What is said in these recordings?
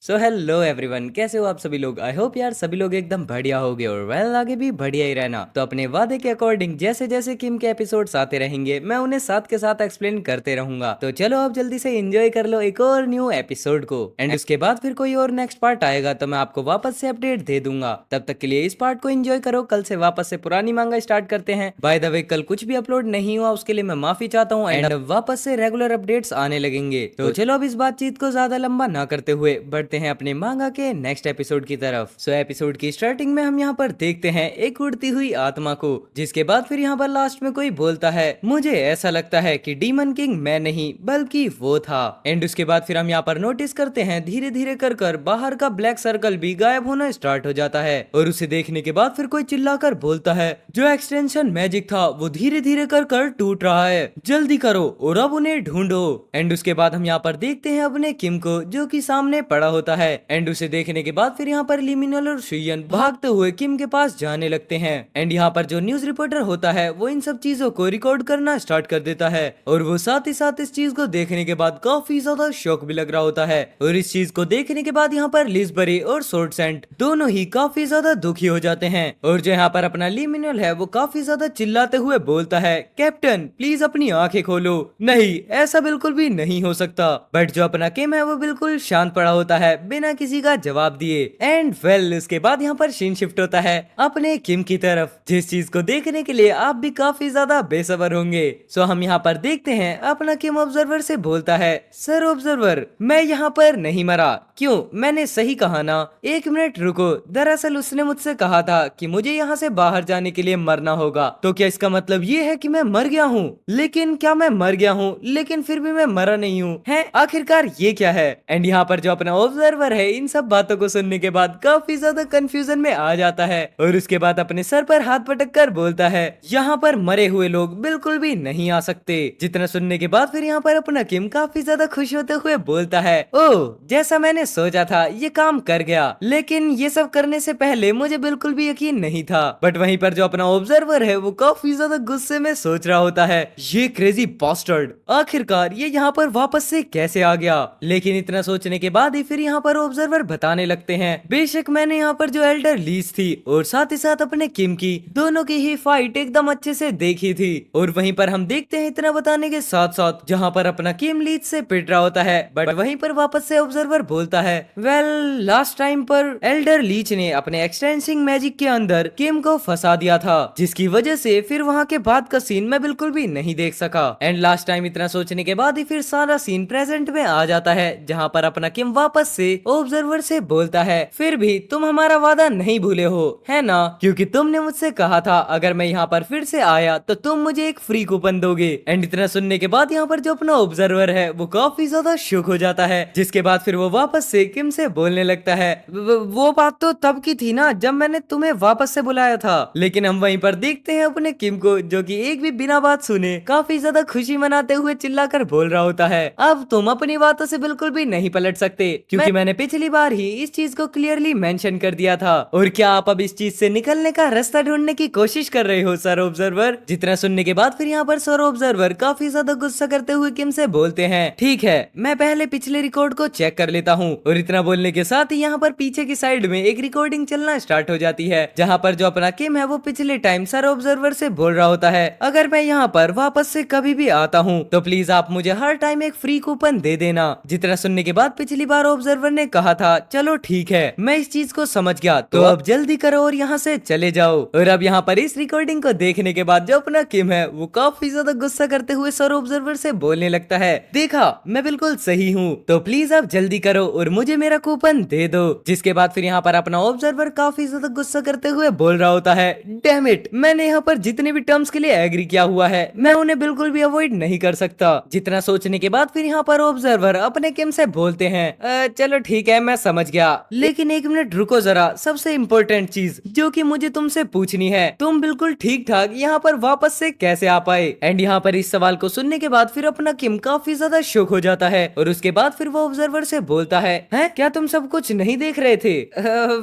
So hello everyone, कैसे हो आप सभी लोग। आई होप यार सभी लोग एकदम बढ़िया होगे और वेल आगे भी बढ़िया ही रहना। तो अपने वादे के अकॉर्डिंग जैसे जैसे किम के एपिसोड्स आते रहेंगे मैं उन्हें साथ के साथ एक्सप्लेन करते रहूंगा। तो चलो अब जल्दी से एंजॉय कर लो एक और न्यू एपिसोड को। एंड उसके बाद फिर कोई और नेक्स्ट पार्ट आएगा तो मैं आपको वापस से अपडेट दे दूंगा। तब तक के लिए इस पार्ट को एंजॉय करो। कल से वापस से पुरानी मांगा स्टार्ट करते हैं। बाय द वे कल कुछ भी अपलोड नहीं हुआ उसके लिए मैं माफी चाहता हूँ एंड वापस से रेगुलर अपडेट्स आने लगेंगे। तो चलो अब इस बातचीत को ज्यादा लंबा ना करते हुए बढ़ते हैं अपने मांगा के नेक्स्ट एपिसोड की तरफ। सो एपिसोड की स्टार्टिंग में हम यहाँ पर देखते हैं एक उड़ती हुई आत्मा को, जिसके बाद फिर यहाँ पर लास्ट में कोई बोलता है मुझे ऐसा लगता है कि डीमन किंग मैं नहीं बल्कि वो था। एंड उसके बाद फिर हम यहाँ पर नोटिस करते हैं धीरे धीरे कर बाहर का ब्लैक सर्कल भी गायब होना स्टार्ट हो जाता है और उसे देखने के बाद फिर कोई चिल्लाकर बोलता है जो एक्सटेंशन मैजिक था वो धीरे धीरे कर टूट रहा है, जल्दी करो और अब उन्हें ढूंढो। एंड उसके बाद हम यहाँ पर देखते हैं अपने किम को जो कि सामने पड़ा होता है। एंड उसे देखने के बाद फिर यहाँ पर लिमिनल और शुयन भागते हुए किम के पास जाने लगते हैं। एंड यहाँ पर जो न्यूज रिपोर्टर होता है वो इन सब चीजों को रिकॉर्ड करना स्टार्ट कर देता है और वो साथ ही साथ इस चीज को देखने के बाद काफी ज्यादा शौक भी लग रहा होता है। और इस चीज को देखने के बाद यहाँ पर लिसबरी और सोर्ड सेंट दोनों ही काफी ज्यादा दुखी हो जाते हैं। और जो यहाँ पर अपना लिमिनल है वो काफी ज्यादा चिल्लाते हुए बोलता है कैप्टन प्लीज अपनी आंखें खोलो। नहीं ऐसा बिल्कुल भी नहीं हो सकता। बट जो अपना किम है वो बिल्कुल शांत पड़ा होता है बिना किसी का जवाब दिए। एंड वेल उसके बाद यहाँ पर सीन शिफ्ट होता है अपने किम की तरफ, जिस चीज को देखने के लिए आप भी काफी ज्यादा बेसब्र होंगे। सो हम यहाँ पर देखते हैं अपना किम ऑब्जर्वर से बोलता है सर ऑब्जर्वर मैं यहाँ पर नहीं मरा। क्यों, मैंने सही कहा ना। एक मिनट रुको, दरअसल उसने मुझसे कहा था कि मुझे यहाँ से बाहर जाने के लिए मरना होगा। तो क्या इसका मतलब ये है कि मैं मर गया हूँ? लेकिन क्या मैं मर गया हूँ लेकिन फिर भी मैं मरा नहीं हूँ? है आखिरकार ये क्या है? एंड यहाँ पर जो अपना ऑब्जर्वर है इन सब बातों को सुनने के बाद काफी ज्यादा कंफ्यूजन में आ जाता है और उसके बाद अपने सर पर हाथ पटक कर बोलता है यहाँ पर मरे हुए लोग बिल्कुल भी नहीं आ सकते। जितना सुनने के बाद फिर यहाँ पर अपना किम काफी ज्यादा खुश होते हुए बोलता है ओह जैसा मैंने सोचा था ये काम कर गया, लेकिन ये सब करने से पहले मुझे बिल्कुल भी यकीन नहीं था। बट वहीं पर जो अपना ऑब्जर्वर है वो काफी ज्यादा गुस्से में सोच रहा होता है ये क्रेजी बास्टर्ड आखिरकार ये यहाँ पर वापस से कैसे आ गया। लेकिन इतना सोचने के बाद ही फिर यहाँ पर ऑब्जर्वर बताने लगते हैं बेशक मैंने यहाँ पर जो एल्डर लीज थी और साथ ही साथ अपने किम की दोनों की ही फाइट एकदम अच्छे से देखी थी। और वहीं पर हम देखते हैं इतना बताने के साथ साथ जहाँ पर अपना किम लीज से पिट रहा होता है बट वहीं पर वापस से ऑब्जर्वर बोलता है वेल लास्ट टाइम पर एल्डर लीच ने अपने एक्सटेंसिंग मैजिक के अंदर किम को फंसा दिया था जिसकी वजह से फिर वहाँ के बाद का सीन मैं बिल्कुल भी नहीं देख सका। एंड लास्ट टाइम इतना सोचने के बाद ही फिर सारा सीन प्रेजेंट में आ जाता है जहाँ पर अपना किम वापस से ऑब्जर्वर से बोलता है फिर भी तुम हमारा वादा नहीं भूले हो है ना, क्योंकि तुमने मुझसे कहा था अगर मैं यहाँ पर फिर से आया तो तुम मुझे एक फ्री कूपन दोगे। एंड इतना सुनने के बाद यहाँ पर जो अपना ऑब्जर्वर है वो काफी ज्यादा शुक हो जाता है जिसके बाद फिर वो वापस से किम से बोलने लगता है वो बात तो तब की थी ना जब मैंने तुम्हें वापस से बुलाया था। लेकिन हम वहीं पर देखते हैं अपने किम को जो कि एक भी बिना बात सुने काफी ज्यादा खुशी मनाते हुए चिल्लाकर बोल रहा होता है अब तुम अपनी बातों से बिल्कुल भी नहीं पलट सकते क्योंकि मैंने पिछली बार ही इस चीज को क्लियरली मेंशन कर दिया था। और क्या आप अब इस चीज से निकलने का रास्ता ढूंढने की कोशिश कर रहे हो सर ऑब्जर्वर? जितना सुनने के बाद फिर यहाँ पर सर ऑब्जर्वर काफी ज्यादा गुस्सा करते हुए किम से बोलते हैं ठीक है मैं पहले पिछले रिकॉर्ड को चेक कर लेता हूँ। और इतना बोलने के साथ ही यहाँ पर पीछे की साइड में एक रिकॉर्डिंग चलना स्टार्ट हो जाती है जहाँ पर जो अपना किम है वो पिछले टाइम सर ऑब्जर्वर से बोल रहा होता है अगर मैं यहाँ पर वापस से कभी भी आता हूँ तो प्लीज आप मुझे हर टाइम एक फ्री कूपन दे देना। जितना सुनने के बाद पिछली बार ऑब्जर्वर ने कहा था चलो ठीक है मैं इस चीज को समझ गया तो अब जल्दी करो और यहाँ से चले जाओ। और अब यहाँ पर इस रिकॉर्डिंग को देखने के बाद जो अपना किम है वो काफी ज्यादा गुस्सा करते हुए सर ऑब्जर्वर से बोलने लगता है देखा मैं बिल्कुल सही हूँ तो प्लीज आप जल्दी करो और मुझे मेरा कूपन दे दो। जिसके बाद फिर यहाँ पर अपना ऑब्जर्वर काफी ज्यादा गुस्सा करते हुए बोल रहा होता है डैम इट मैंने यहाँ पर जितने भी टर्म्स के लिए एग्री किया हुआ है मैं उन्हें बिल्कुल भी अवॉइड नहीं कर सकता। जितना सोचने के बाद फिर यहाँ पर ऑब्जर्वर अपने किम से बोलते हैं चलो ठीक है मैं समझ गया लेकिन एक मिनट रुको जरा, सबसे इम्पोर्टेंट चीज जो कि मुझे तुमसे पूछनी है तुम बिल्कुल ठीक ठाक यहाँ पर वापस से कैसे आ पाए? एंड यहाँ पर इस सवाल को सुनने के बाद फिर अपना किम काफी ज्यादा शॉक हो जाता है और उसके बाद फिर वो ऑब्जर्वर से बोलता है क्या तुम सब कुछ नहीं देख रहे थे?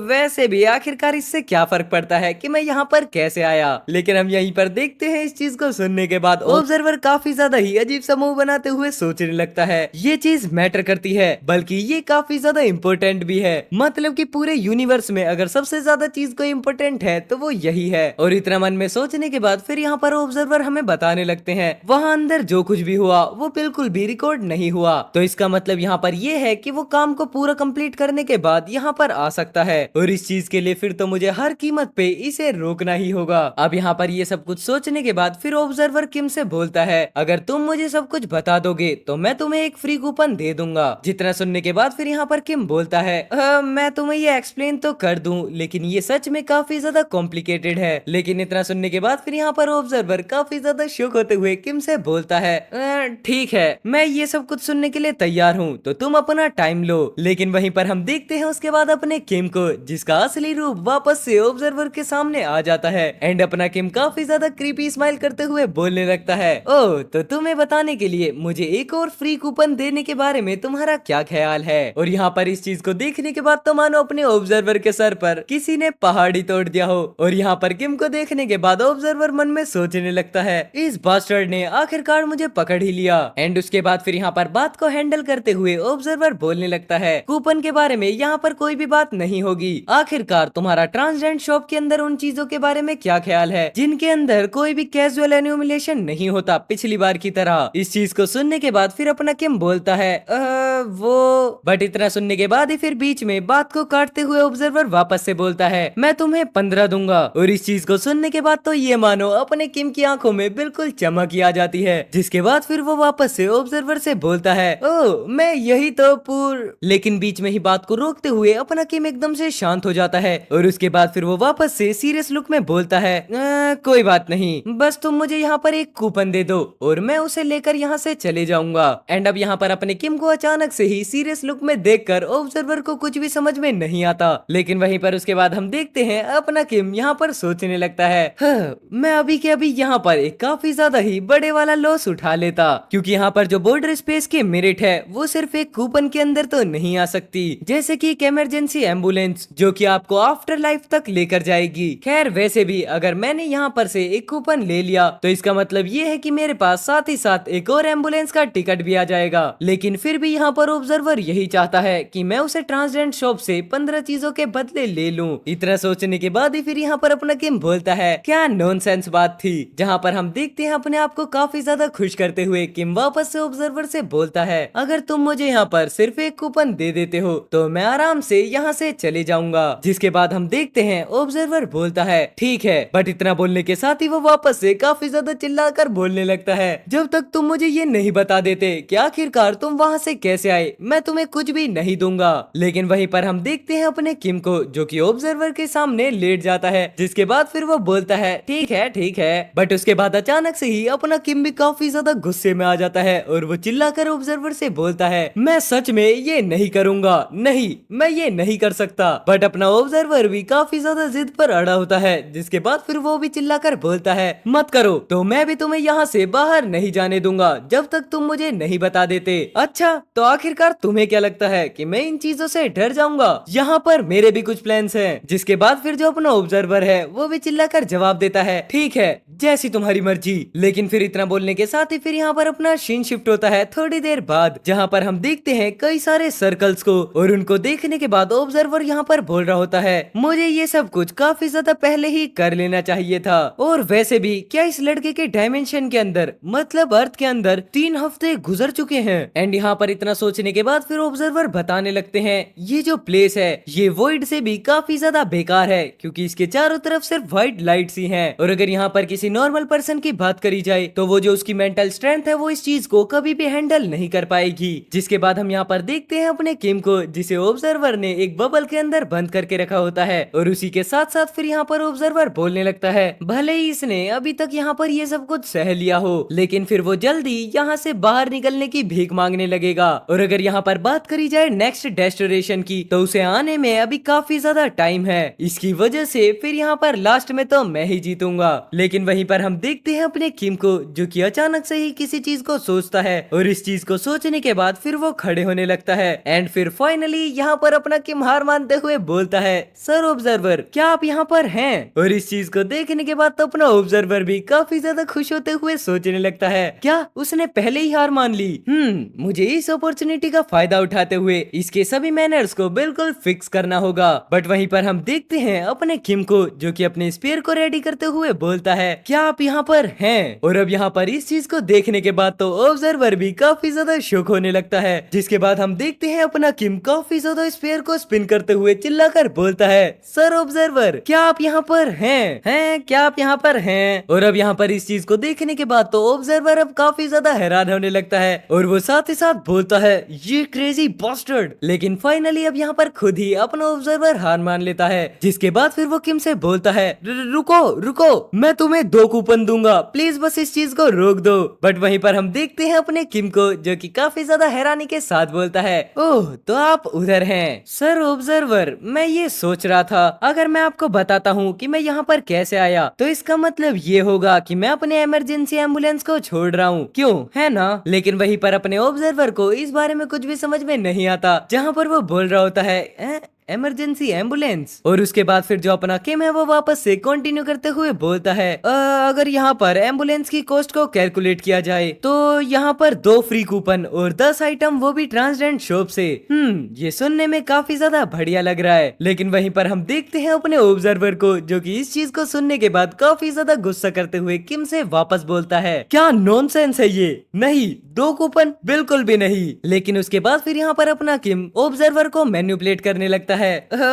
वैसे भी आखिरकार इससे क्या फर्क पड़ता है कि मैं यहाँ पर कैसे आया? लेकिन हम यहीं पर देखते हैं इस चीज को सुनने के बाद ऑब्जर्वर काफी ज्यादा ही अजीब सा मुंह बनाते हुए सोचने लगता है ये चीज मैटर करती है बल्कि ये काफी काफी ज्यादा इम्पोर्टेंट भी है। मतलब कि पूरे यूनिवर्स में अगर सबसे ज्यादा चीज कोई इम्पोर्टेंट है तो वो यही है। और इतना मन में सोचने के बाद फिर यहाँ पर ऑब्जर्वर हमें बताने लगते हैं वहाँ अंदर जो कुछ भी हुआ वो बिल्कुल भी रिकॉर्ड नहीं हुआ। तो इसका मतलब यहाँ पर ये है कि वो काम को पूरा कंप्लीट करने के बाद यहाँ पर आ सकता है, और इस चीज के लिए फिर तो मुझे हर कीमत पे इसे रोकना ही होगा। अब यहाँ पर ये सब कुछ सोचने के बाद फिर ऑब्जर्वर किम से बोलता है अगर तुम मुझे सब कुछ बता दोगे तो मैं तुम्हें एक फ्री कूपन दे दूंगा। जितना सुनने के बाद फिर यहाँ पर किम बोलता है मैं तुम्हें ये एक्सप्लेन तो कर दूं लेकिन ये सच में काफी ज्यादा कॉम्प्लिकेटेड है। लेकिन इतना सुनने के बाद फिर यहाँ पर ऑब्जर्वर काफी ज्यादा शॉक होते हुए किम से बोलता है ठीक है, मैं ये सब कुछ सुनने के लिए तैयार हूँ, तो तुम अपना टाइम लो। लेकिन वहीं पर हम देखते हैं उसके बाद अपने किम को, जिसका असली रूप वापस से ऑब्जर्वर के सामने आ जाता है। एंड अपना किम काफी ज्यादा क्रीपी स्माइल करते हुए बोलने लगता है ओह, तो तुम्हें बताने के लिए मुझे एक और फ्री कूपन देने के बारे में तुम्हारा क्या ख्याल है। और यहाँ पर इस चीज को देखने के बाद तो मानो अपने ऑब्जर्वर के सर पर किसी ने पहाड़ी तोड़ दिया हो। और यहाँ पर किम को देखने के बाद ऑब्जर्वर मन में सोचने लगता है इस बास्टर्ड ने आखिरकार मुझे पकड़ ही लिया। एंड उसके बाद फिर यहाँ पर बात को हैंडल करते हुए ऑब्जर्वर बोलने लगता है कूपन के बारे में यहाँ पर कोई भी बात नहीं होगी। आखिरकार तुम्हारा ट्रांसजेंडर शॉप के अंदर उन चीजों के बारे में क्या ख्याल है जिनके अंदर कोई भी कैजुअल एन्यूमुलेशन नहीं होता पिछली बार की तरह। इस चीज को सुनने के बाद फिर अपना किम बोलता है वो बट इतना सुनने के बाद ही फिर बीच में बात को काटते हुए ऑब्जर्वर वापस से बोलता है मैं तुम्हें 15 दूंगा। और इस चीज को सुनने के बाद तो ये मानो अपने किम की आंखों में बिल्कुल चमक आ जाती है। जिसके बाद फिर वो वापस से ऑब्जर्वर से बोलता है ओ मैं यही तो लेकिन बीच में ही बात को रोकते हुए अपना किम एकदम से शांत हो जाता है। और उसके बाद फिर वो वापस से सीरियस लुक में बोलता है कोई बात नहीं, बस तुम मुझे यहाँ पर एक कूपन दे दो और मैं उसे लेकर यहाँ से चले जाऊंगा। एंड अब यहाँ पर अपने किम को अचानक से ही सीरियस लुक में देखकर ऑब्जर्वर को कुछ भी समझ में नहीं आता। लेकिन वहीं पर उसके बाद हम देखते हैं अपना किम यहाँ पर सोचने लगता है मैं अभी के अभी यहाँ पर एक काफी ज्यादा ही बड़े वाला लॉस उठा लेता, क्योंकि यहाँ पर जो बॉर्डर स्पेस की मेरिट है वो सिर्फ एक कूपन के अंदर तो नहीं आ सकती, जैसे कि एक इमरजेंसी एम्बुलेंस जो कि आपको आफ्टर लाइफ तक लेकर जाएगी। खैर वैसे भी अगर मैंने यहाँ पर से एक कूपन ले लिया तो इसका मतलब ये है कि मेरे पास साथ ही साथ एक और एम्बुलेंस का टिकट भी आ जाएगा। लेकिन फिर भी यहाँ पर ऑब्जर्वर यही चाहता है कि मैं उसे ट्रांसजेंडर शॉप से 15 चीजों के बदले ले लूं। इतना सोचने के बाद ही फिर यहाँ पर अपना किम बोलता है क्या नॉनसेंस बात थी। जहाँ पर हम देखते हैं अपने आप को काफी ज्यादा खुश करते हुए किम वापस से ऑब्जर्वर से बोलता है अगर तुम मुझे यहाँ पर सिर्फ एक कूपन दे देते हो तो मैं आराम से यहाँ से चले जाऊंगा। जिसके बाद हम देखते हैं ऑब्जर्वर बोलता है ठीक है, बट इतना बोलने के साथ ही वो वापस से काफी ज्यादा चिल्लाकर बोलने लगता है जब तक तुम मुझे ये नहीं बता देते कि आखिरकार तुम वहाँ से कैसे आए मैं तुम्हें कुछ भी नहीं दूंगा। लेकिन वहीं पर हम देखते हैं अपने किम को जो कि ऑब्जर्वर के सामने लेट जाता है। जिसके बाद फिर वो बोलता है ठीक है, बट उसके बाद अचानक से ही अपना किम भी काफी ज्यादा गुस्से में आ जाता है और वो चिल्लाकर ऑब्जर्वर से बोलता है मैं सच में ये नहीं करूंगा, नहीं मैं ये नहीं कर सकता। बट अपना ऑब्जर्वर भी काफी ज्यादा जिद पर अड़ा होता है। जिसके बाद फिर वो भी चिल्लाकर बोलता है मत करो तो मैं भी तुम्हें यहाँ से बाहर नहीं जाने दूंगा जब तक तुम मुझे नहीं बता देते। अच्छा तो आखिरकार तुम्हें क्या लगता है कि मैं इन चीजों से डर जाऊंगा? यहाँ पर मेरे भी कुछ प्लान्स हैं। जिसके बाद फिर जो अपना ऑब्जर्वर है वो भी चिल्लाकर जवाब देता है ठीक है, जैसी तुम्हारी मर्जी। लेकिन फिर इतना बोलने के साथ ही फिर यहाँ पर अपना सीन शिफ्ट होता है थोड़ी देर बाद, जहाँ पर हम देखते हैं कई सारे सर्कल्स को। और उनको देखने के बाद ऑब्जर्वर यहाँ पर बोल रहा होता है मुझे ये सब कुछ काफी ज्यादा पहले ही कर लेना चाहिए था। और वैसे भी क्या इस लड़के के डायमेंशन के अंदर मतलब अर्थ के अंदर 3 हफ्ते गुजर चुके हैं। एंड यहाँ पर इतना सोचने के बाद फिर ऑब्जर्वर बताने लगते हैं ये जो प्लेस है ये वॉइड से भी काफी ज्यादा बेकार है, क्योंकि इसके चारों तरफ सिर्फ व्हाइट लाइट्स ही हैं। और अगर यहाँ पर किसी नॉर्मल पर्सन की बात करी जाए तो वो जो उसकी मेंटल स्ट्रेंथ है वो इस चीज को कभी भी हैंडल नहीं कर पाएगी। जिसके बाद हम यहाँ पर देखते हैं अपने किम को जिसे ऑब्जर्वर ने एक बबल के अंदर बंद करके रखा होता है। और उसी के साथ साथ फिर यहाँ पर ऑब्जर्वर बोलने लगता है भले ही इसने अभी तक यहाँ पर ये सब कुछ सह लिया हो लेकिन फिर वो जल्दी यहाँ से बाहर निकलने की भीख मांगने लगेगा। और अगर यहाँ पर बात करी जाए नेक्स्ट डेस्टिनेशन की तो उसे आने में अभी काफी ज्यादा टाइम है। इसकी वजह से फिर यहाँ पर लास्ट में तो मैं ही जीतूंगा। लेकिन वहीं पर हम देखते हैं अपने किम को जो कि अचानक से ही किसी चीज को सोचता है और इस चीज को सोचने के बाद फिर वो खड़े होने लगता है। एंड फिर फाइनली यहाँ पर अपना किम हार मानते हुए बोलता है सर ऑब्जर्वर क्या आप यहाँ पर हैं? और इस चीज को देखने के बाद तो अपना ऑब्जर्वर भी काफी ज्यादा खुश होते हुए सोचने लगता है क्या उसने पहले ही हार मान ली। मुझे इस अपॉर्चुनिटी का फायदा उठाते हुए इसके सभी मैनर्स को बिल्कुल फिक्स करना होगा। बट वहीं पर हम देखते हैं अपने किम को, जो कि अपने स्पीयर को रेडी करते हुए बोलता है, क्या आप यहाँ पर हैं? और अब यहाँ पर इस चीज को देखने के बाद तो ऑब्जर्वर भी काफी ज्यादा शॉक होने लगता है। जिसके बाद हम देखते हैं अपना किम काफी ज्यादा स्पीयर को स्पिन करते हुए चिल्लाकर बोलता है, सर ऑब्जर्वर, क्या आप यहाँ पर हैं? क्या आप यहाँ पर हैं? और अब यहाँ पर इस चीज को देखने के बाद तो ऑब्जर्वर अब काफी ज्यादा हैरान होने लगता है और वो साथ ही साथ बोलता है, ये क्रेजी बास्टर्ड। लेकिन फाइनली अब यहाँ पर खुद ही अपना ऑब्जर्वर हार मान लेता है। जिसके बाद फिर वो किम से बोलता है, रुको रुको, मैं तुम्हें 2 कूपन दूंगा, प्लीज बस इस चीज को रोक दो। बट वहीं पर हम देखते हैं अपने किम को, जो कि काफी ज्यादा हैरानी के साथ बोलता है, ओह तो आप उधर हैं। सर ऑब्जर्वर, मैं ये सोच रहा था, अगर मैं आपको बताता हूँ कि मैं यहाँ पर कैसे आया तो इसका मतलब ये होगा कि मैं अपने इमरजेंसी एम्बुलेंस को छोड़ रहा हूँ, क्यों, है ना? लेकिन वहीं पर अपने ऑब्जर्वर को इस बारे में कुछ भी समझ में नहीं आता, जहाँ पर वो बोल रहा होता है इमरजेंसी एम्बुलेंस। और उसके बाद फिर जो अपना किम है वो वापस से कंटिन्यू करते हुए बोलता है, अगर यहाँ पर एम्बुलेंस की कॉस्ट को कैलकुलेट किया जाए तो यहाँ पर 2 फ्री कूपन और 10 आइटम, वो भी ट्रांसडेंट शॉप से। ये सुनने में काफी ज्यादा बढ़िया लग रहा है। लेकिन वहीं पर हम देखते हैं अपने ऑब्जर्वर को, जो कि इस चीज को सुनने के बाद काफी ज्यादा गुस्सा करते हुए किम से वापस बोलता है, क्या नॉनसेंस है ये? नहीं, 2 कूपन बिल्कुल भी नहीं। लेकिन उसके बाद फिर यहाँ पर अपना किम ऑब्जर्वर को मैनिपुलेट करने लगता है,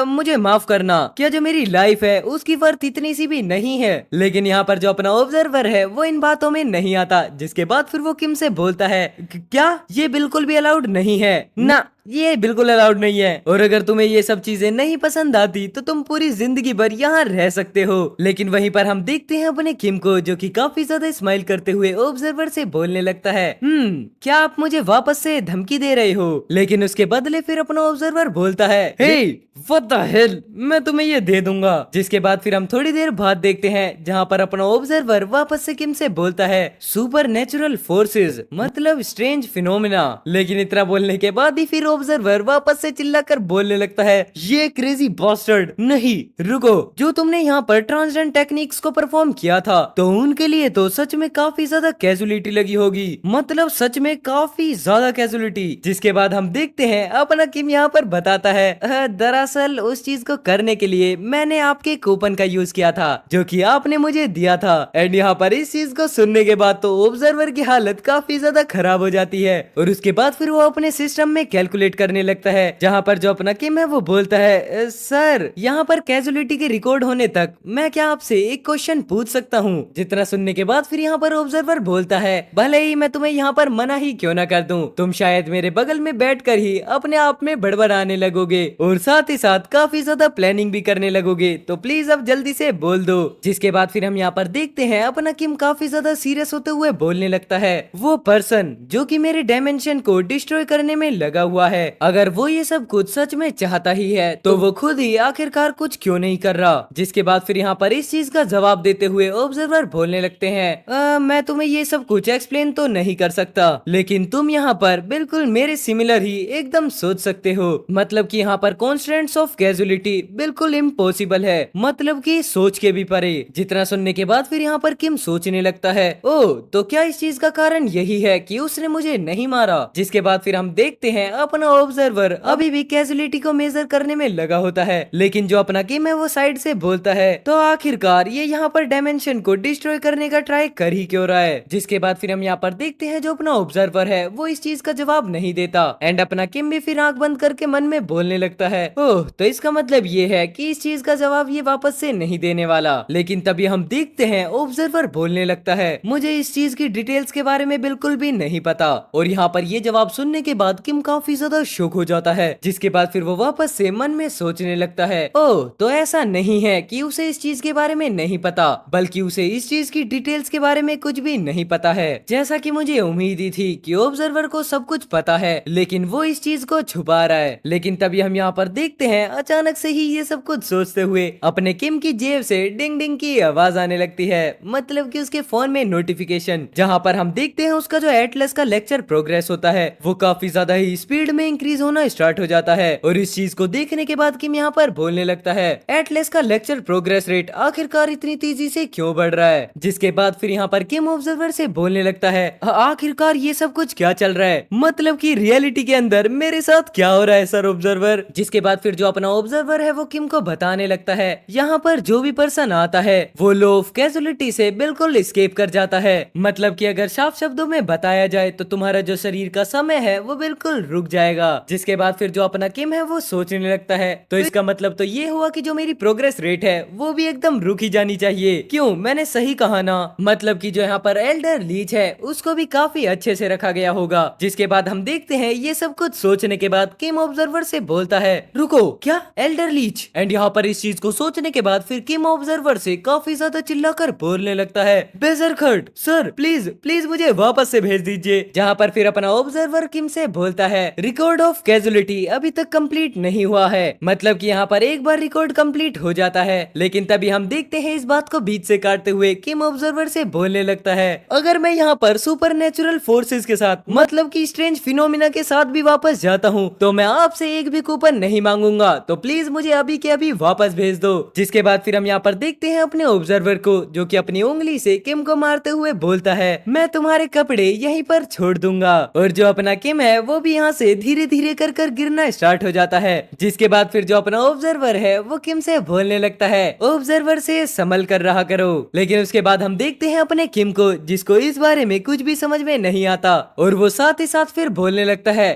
मुझे माफ करना, क्या जो मेरी लाइफ है उसकी वर्थ इतनी सी भी नहीं है? लेकिन यहाँ पर जो अपना ऑब्जर्वर है वो इन बातों में नहीं आता। जिसके बाद फिर वो किम से बोलता है, क्या ये बिल्कुल भी अलाउड नहीं है ना? ये बिल्कुल अलाउड नहीं है, और अगर तुम्हें ये सब चीजें नहीं पसंद आती तो तुम पूरी जिंदगी भर यहाँ रह सकते हो। लेकिन वहीं पर हम देखते हैं अपने किम को, जो कि काफी ज्यादा स्माइल करते हुए ऑब्जर्वर से बोलने लगता है, क्या आप मुझे वापस से धमकी दे रहे हो? लेकिन उसके बदले फिर अपना ऑब्जर्वर बोलता है, हे व्हाट द हेल, मैं तुम्हें ये दे दूंगा। जिसके बाद फिर हम थोड़ी देर बाद देखते हैं जहाँ पर अपना ऑब्जर्वर वापस से किम से बोलता है, सुपर नेचुरल फोर्सेज, मतलब स्ट्रेंज फिनोमिना। लेकिन इतना बोलने के बाद ही फिर ऑब्जर्वर वापस से चिल्लाकर बोलने लगता है, ये क्रेजी बास्टर्ड, नहीं रुको, जो तुमने यहाँ पर ट्रांसडेंट टेक्निक्स को परफॉर्म किया था तो उनके लिए तो सच में काफी ज्यादा कैजुअलिटी लगी होगी, मतलब सच में काफी ज्यादा कैजुअलिटी। जिसके बाद हम देखते हैं अपना किम यहाँ पर बताता है, दरअसल उस चीज को करने के लिए मैंने आपके कूपन का यूज किया था जो कि आपने मुझे दिया था। एंड यहाँ पर इस चीज को सुनने के बाद तो ऑब्जर्वर की हालत काफी ज्यादा खराब हो जाती है और उसके बाद फिर वो अपने सिस्टम में कैलकुलेट करने लगता है, जहाँ पर जो अपना किम है वो बोलता है, सर यहाँ पर कैजुअलिटी के रिकॉर्ड होने तक मैं क्या आपसे एक क्वेश्चन पूछ सकता हूँ? जितना सुनने के बाद फिर यहाँ पर ऑब्जर्वर बोलता है, भले ही मैं तुम्हें यहाँ पर मना ही क्यों ना कर दूं, तुम शायद मेरे बगल में बैठकर ही अपने आप में बड़बड़ाने लगोगे और साथ ही साथ काफी ज्यादा प्लानिंग भी करने लगोगे, तो प्लीज अब जल्दी से बोल दो। जिसके बाद फिर हम यहाँ पर देखते हैं अपना किम काफी ज्यादा सीरियस होते हुए बोलने लगता है, वो पर्सन जो कि मेरे डायमेंशन को डिस्ट्रॉय करने में लगा हुआ है, अगर वो ये सब कुछ सच में चाहता ही है तो वो खुद ही आखिरकार कुछ क्यों नहीं कर रहा? जिसके बाद फिर यहाँ पर इस चीज का जवाब देते हुए ऑब्जर्वर बोलने लगते हैं, मैं तुम्हें ये सब कुछ एक्सप्लेन तो नहीं कर सकता, लेकिन तुम यहाँ पर बिल्कुल मेरे सिमिलर ही एकदम सोच सकते हो, मतलब कि यहाँ पर कॉन्स्टेंट्स ऑफ कैजुअलिटी बिल्कुल इम्पॉसिबल है, मतलब कि सोच के भी परे। जितना सुनने के बाद फिर यहाँ पर किम सोचने लगता है, ओ तो क्या इस चीज का कारण यही है कि उसने मुझे नहीं मारा? जिसके बाद फिर हम देखते हैं अपना ऑब्जर्वर अभी भी कैजुअलिटी को मेजर करने में लगा होता है, लेकिन जो अपना किम है वो साइड से बोलता है, तो आखिरकार ये यहाँ पर डायमेंशन को डिस्ट्रॉय करने का ट्राई कर ही क्यों रहा है? जिसके बाद फिर हम यहाँ पर देखते हैं जो अपना ऑब्जर्वर है वो इस चीज का जवाब नहीं देता एंड अपना किम भी फिर आंख बंद करके मन में बोलने लगता है, ओह तो इसका मतलब ये है कि इस चीज का जवाब ये वापस से नहीं देने वाला। लेकिन तभी हम देखते हैं ऑब्जर्वर बोलने लगता है, मुझे इस चीज की डिटेल्स के बारे में बिल्कुल भी नहीं पता। और यहाँ पर ये जवाब सुनने के बाद किम काफी ज्यादा शॉक हो जाता है। जिसके बाद फिर वो वापस से मन में सोचने लगता है, ओह तो ऐसा नहीं है कि उसे इस चीज के बारे में नहीं पता, बल्कि उसे इस चीज की डिटेल्स के बारे में कुछ भी नहीं पता है, जैसा कि मुझे उम्मीद ही थी कि ऑब्जर्वर को सब कुछ पता है लेकिन वो इस चीज को छुपा रहा है। लेकिन तभी हम यहाँ पर देखते देखते हैं अचानक से ही ये सब कुछ सोचते हुए अपने किम की जेब से डिंग डिंग की आवाज आने लगती है, मतलब कि उसके फोन में नोटिफिकेशन, जहाँ पर हम देखते हैं उसका जो एटलस का लेक्चर प्रोग्रेस होता है वो काफी ज्यादा ही स्पीड में इंक्रीज होना स्टार्ट हो जाता है। और इस चीज को देखने के बाद किम यहाँ पर बोलने लगता है एटलस का लेक्चर प्रोग्रेस रेट आखिरकार इतनी तेजी से क्यों बढ़ रहा है। जिसके बाद फिर यहाँ पर किम ऑब्जर्वर से बोलने लगता है आखिरकार ये सब कुछ क्या चल रहा है, मतलब कि रियलिटी के अंदर मेरे साथ क्या हो रहा है सर ऑब्जर्वर। जिसके बाद फिर जो अपना ऑब्जर्वर है वो किम को बताने लगता है यहाँ पर जो भी पर्सन आता है वो लॉ ऑफ कैजुअलिटी से बिल्कुल एस्केप कर जाता है, मतलब कि अगर साफ शब्दों में बताया जाए तो तुम्हारा जो शरीर का समय है वो बिल्कुल रुक जाएगा। जिसके बाद फिर जो अपना किम है वो सोचने लगता है तो इसका मतलब तो ये हुआ कि जो मेरी प्रोग्रेस रेट है वो भी एकदम रुक ही जानी चाहिए। क्यों, मैंने सही कहा ना, मतलब कि जो यहाँ पर एल्डर लीच है उसको भी काफी अच्छे से रखा गया होगा। जिसके बाद हम देखते हैं ये सब कुछ सोचने के बाद किम ऑब्जर्वर से बोलता है रुको, क्या एल्डर लीच। एंड यहाँ पर इस चीज को सोचने के बाद फिर किम ऑब्जर्वर से काफी ज्यादा चिल्लाकर बोलने लगता है बेजरखट सर प्लीज प्लीज मुझे वापस से भेज दीजिए। जहाँ पर फिर अपना ऑब्जर्वर किम से बोलता है रिकॉर्ड ऑफ कैजुअलिटी अभी तक कंप्लीट नहीं हुआ है, मतलब कि यहाँ पर एक बार रिकॉर्ड कंप्लीट हो जाता है। लेकिन तभी हम देखते हैं इस बात को बीच से काटते हुए किम ऑब्जर्वर से बोलने लगता है अगर मैं यहाँ पर सुपर नेचुरल फोर्सेस के साथ, मतलब कि स्ट्रेंज फिनोमिना के साथ भी वापस जाता हूँ तो मैं आपसे एक भी कूपन नहीं मांगूंगा, तो प्लीज मुझे अभी के अभी वापस भेज दो। जिसके बाद फिर हम यहाँ पर देखते हैं अपने ऑब्जर्वर को जो कि अपनी उंगली से किम को मारते हुए बोलता है मैं तुम्हारे कपड़े यहीं पर छोड़ दूंगा। और जो अपना किम है वो भी यहाँ से धीरे धीरे कर कर गिरना स्टार्ट हो जाता है। जिसके बाद फिर जो अपना ऑब्जर्वर है वो किम से बोलने लगता है ऑब्जर्वर से संभल कर रहा करो। लेकिन उसके बाद हम देखते हैं अपने किम को जिसको इस बारे में कुछ भी समझ में नहीं आता और वो साथ ही साथ फिर बोलने लगता है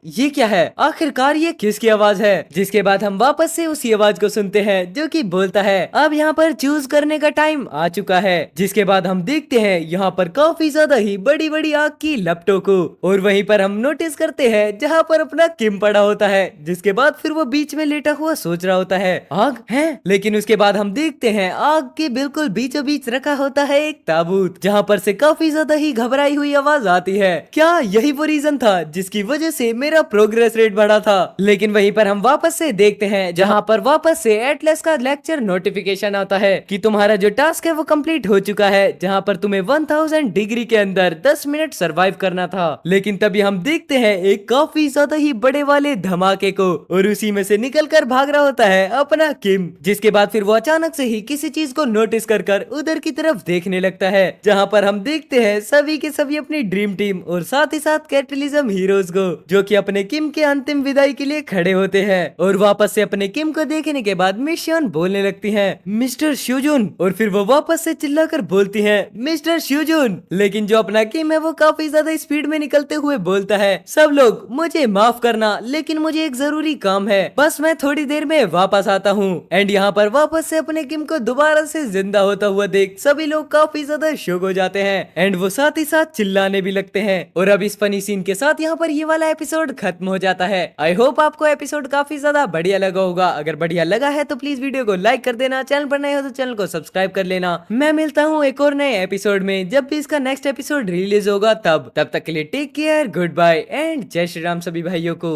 ये क्या है, आखिरकार ये किसकी आवाज है। जिसके बाद हम वापस से उसी आवाज को सुनते हैं जो कि बोलता है अब यहाँ पर चूज करने का टाइम आ चुका है। जिसके बाद हम देखते हैं यहाँ पर काफी ज्यादा ही बड़ी बड़ी आग की लपटों को, और वहीं पर हम नोटिस करते हैं जहाँ पर अपना किम पड़ा होता है। जिसके बाद फिर वो बीच में लेटा हुआ सोच रहा होता है आग है, लेकिन उसके बाद हम देखते हैं आग के बिल्कुल बीचों बीच रखा होता है एक ताबूत जहाँ पर से काफी ज्यादा ही घबराई हुई आवाज आती है। क्या यही वो रीजन था जिसकी वजह से मेरा प्रोग्रेस रेट बढ़ा था। लेकिन वहीं पर हम वापस से देखते हैं जहाँ पर वापस से एटलस का लेक्चर नोटिफिकेशन आता है कि तुम्हारा जो टास्क है वो कंप्लीट हो चुका है, जहाँ पर तुम्हें 1000 डिग्री के अंदर 10 मिनट सरवाइव करना था। लेकिन तभी हम देखते हैं एक काफी ज्यादा ही बड़े वाले धमाके को, और उसी में से निकल कर भाग रहा होता है अपना किम। जिसके बाद फिर वो अचानक से ही किसी चीज को नोटिस कर कर उधर की तरफ देखने लगता है, जहाँ पर हम देखते हैं सभी के सभी अपनी ड्रीम टीम और साथ ही साथ कैपिटलिज्म हीरोज को जो कि अपने किम के अंतिम विदाई के लिए खड़े होते हैं। और वापस से अपने किम को देखने के बाद मिशन बोलने लगती है मिस्टर श्यूजुन, और फिर वो वापस से चिल्लाकर बोलती है मिस्टर श्यूजुन। लेकिन जो अपना किम है वो काफी ज्यादा स्पीड में निकलते हुए बोलता है सब लोग मुझे माफ करना, लेकिन मुझे एक जरूरी काम है, बस मैं थोड़ी देर में वापस आता हूँ। एंड यहाँ पर वापस से अपने किम को दोबारा से जिंदा होता हुआ देख सभी लोग काफी ज्यादा शॉक हो जाते हैं एंड वो साथ ही साथ चिल्लाने भी लगते हैं। और अब इस फनी सीन के साथ यहाँ पर ये वाला एपिसोड खत्म हो जाता है। आई होप आपको एपिसोड काफी ज्यादा बढ़िया लगा होगा। अगर बढ़िया लगा है तो प्लीज वीडियो को लाइक कर देना, चैनल पर नए हो तो चैनल को सब्सक्राइब कर लेना। मैं मिलता हूँ एक और नए एपिसोड में जब भी इसका नेक्स्ट एपिसोड रिलीज होगा तब तक के लिए take care, good bye and जय श्री राम सभी भाइयों को।